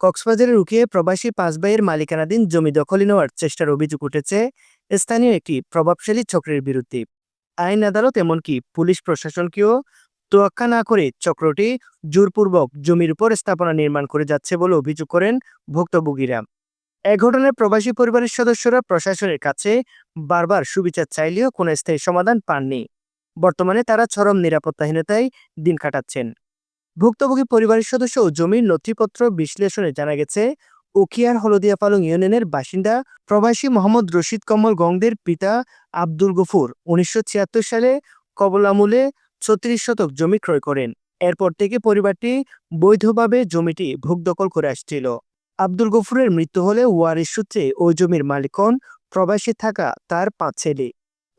কক্সবাজারের উখিয়ে প্রবাসী ৫ ভাইয়ের মালিকানাধীন জমি দখলে নেওয়ার চেষ্টার অভিযোগ উঠেছে স্থানীয় একটি প্রভাবশালী চক্রের বিরুদ্ধে। আইন আদালত এমনকি পুলিশ প্রশাসনকেও তোয়াক্কা না করে চক্রটি জোরপূর্বক জমির উপর স্থাপনা নির্মাণ করে যাচ্ছে বলে অভিযোগ করেন ভুক্তভোগীরা। এ ঘটনায় প্রবাসী পরিবারের সদস্যরা প্রশাসনের কাছে বারবার সুবিচার চাইলেও কোনো স্থায়ী সমাধান পাননি। বর্তমানে তারা চরম নিরাপত্তাহীনতায় দিন কাটাচ্ছেন। ভুক্তভোগী পরিবারের সদস্য ও জমির নথিপত্র বিশ্লেষণে জানা গেছে, উখিয়ার হলদিয়া পালং ইউনিয়নের বাসিন্দা প্রবাসী মোহাম্মদ রশিদ কমল গংদের পিতা আব্দুল গফুর ১৯৭৬ সালে কবল আমলে ৩৬ শতক জমি ক্রয় করেন। এরপর থেকে পরিবারটি বৈধভাবে জমিটি ভোগ দখল করে আসছিল। আব্দুল গফুরের মৃত্যু হলে ওয়ারিশ সূত্রে ওই জমির মালিক হন প্রবাসী থাকা তার ৫ ছেলে।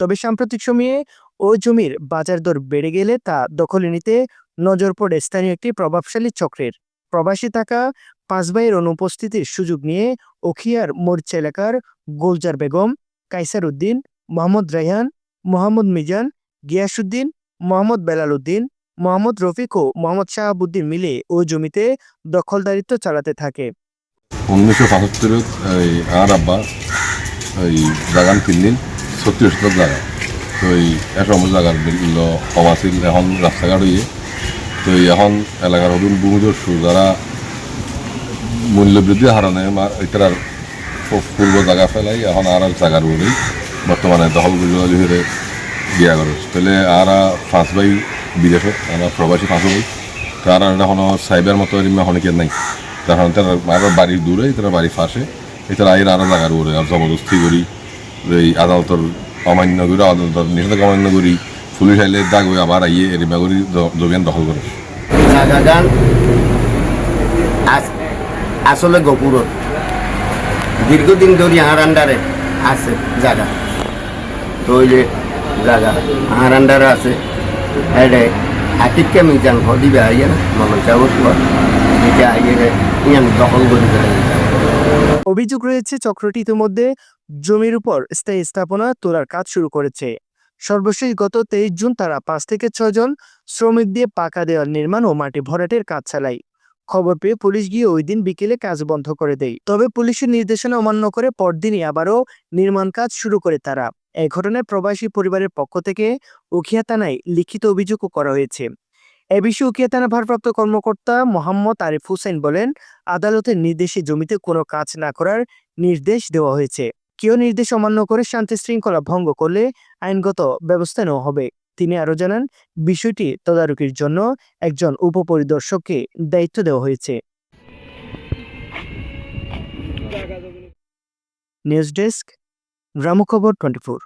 তবে সাম্প্রতিক সময়ে ওই জমির বাজার দর বেড়ে গেলে তা দখলে নিতে নজর পড়ে স্থানীয় একটি প্রভাবশালী চক্রের। প্রবাসী থাকা ৫ ভাইয়ের অনুপস্থিতির সুযোগ নিয়ে উখিয়ার মরিচা এলাকার গুলজার বেগম, কাইসার উদ্দিন, মোহাম্মদ রায়হান, মোহাম্মদ মিজান, গিয়াসউদ্দিন, মোহাম্মদ বেলাল উদ্দিন, মোহাম্মদ রফিক ও মোহাম্মদ শাহাবুদ্দিন মিলে ওই জমিতে দখলদারিত্ব চালাতে থাকে। ১৯৭৫ আর আব্বা এই জাগান কিনলেন ৩৬ শতক জায়গা। তো এই এসময় জায়গার অবাসিল এখন রাস্তাঘাট হইয়ে তো এখন এলাকার নতুন ভূমিদস্যু যারা মূল্যবৃদ্ধির হারণে এটার পূর্ব জায়গা ফেলাই এখন আর জায়গার উপরেই বর্তমানে দখল হয়ে গিয়া করে তাহলে আর ৫ ভাই বিদেশে আমরা প্রবাসী ৫ ভাই তার এখনো সাইবার মতো অনেকের নাই, তখন তার আরও বাড়ির দূরে তারা বাড়ির ফাঁসে এটার আয়ের আরও জায়গার উপরে আর জবরদস্তি করি এই আদালতের অমান্য করি, আদালতের নিষেধাজ্ঞা অমান্য করি, পুলিশ আইলে দাগ হয়ে আবার আইয়ে এরিমা করি যোগান দখল করে। জায়গাগান আসলে গপুরত দীর্ঘদিন ধরে আহার আন্ডারে আছে জায়গা, তৈলে জায়গা আহার আন্ডারে আছে এডে হাতিকে মিজান হদিবে আইয়ে না মামা চাবত এটা আইয়ে ইয়ান দখল করে দেয়। অভিযোগ রয়েছে চক্রটি ইতিমধ্যে জমির উপর স্থায়ী স্থাপনা তোলার কাজ শুরু করেছে। সর্বশেষ গত ২৩ জুন তারা ৫ থেকে ৬ জন শ্রমিক দিয়ে পাকা দেওয়াল নির্মাণ ও মাটি ভরাটের কাজ চালায়। খবর পেয়ে পুলিশ গিয়ে ওই দিন বিকেলে কাজ বন্ধ করে দেয়। তবে পুলিশের নির্দেশনা অমান্য করে পরদিনই আবারও নির্মাণ কাজ শুরু করে তারা। এই ঘটনায় প্রবাসী পরিবারের পক্ষ থেকে উখিয়া থানায় লিখিত অভিযোগও করা হয়েছে। এ বিষয়ে উখিয়া থানা ভারপ্রাপ্ত কর্মকর্তা মোহাম্মদ আরিফ হোসেন বলেন, আদালতের নির্দেশে জমিতে কোনো কাজ না করার নির্দেশ দেওয়া হয়েছে। কেউ নির্দেশ অমান্য করে শান্তি শৃঙ্খলা ভঙ্গ করলে আইনগত ব্যবস্থা নেওয়া হবে। তিনি আরও জানান, বিষয়টি তদারকির জন্য একজন উপপরিদর্শককে দায়িত্ব দেওয়া হয়েছে। News desk, Gramkhabar 24।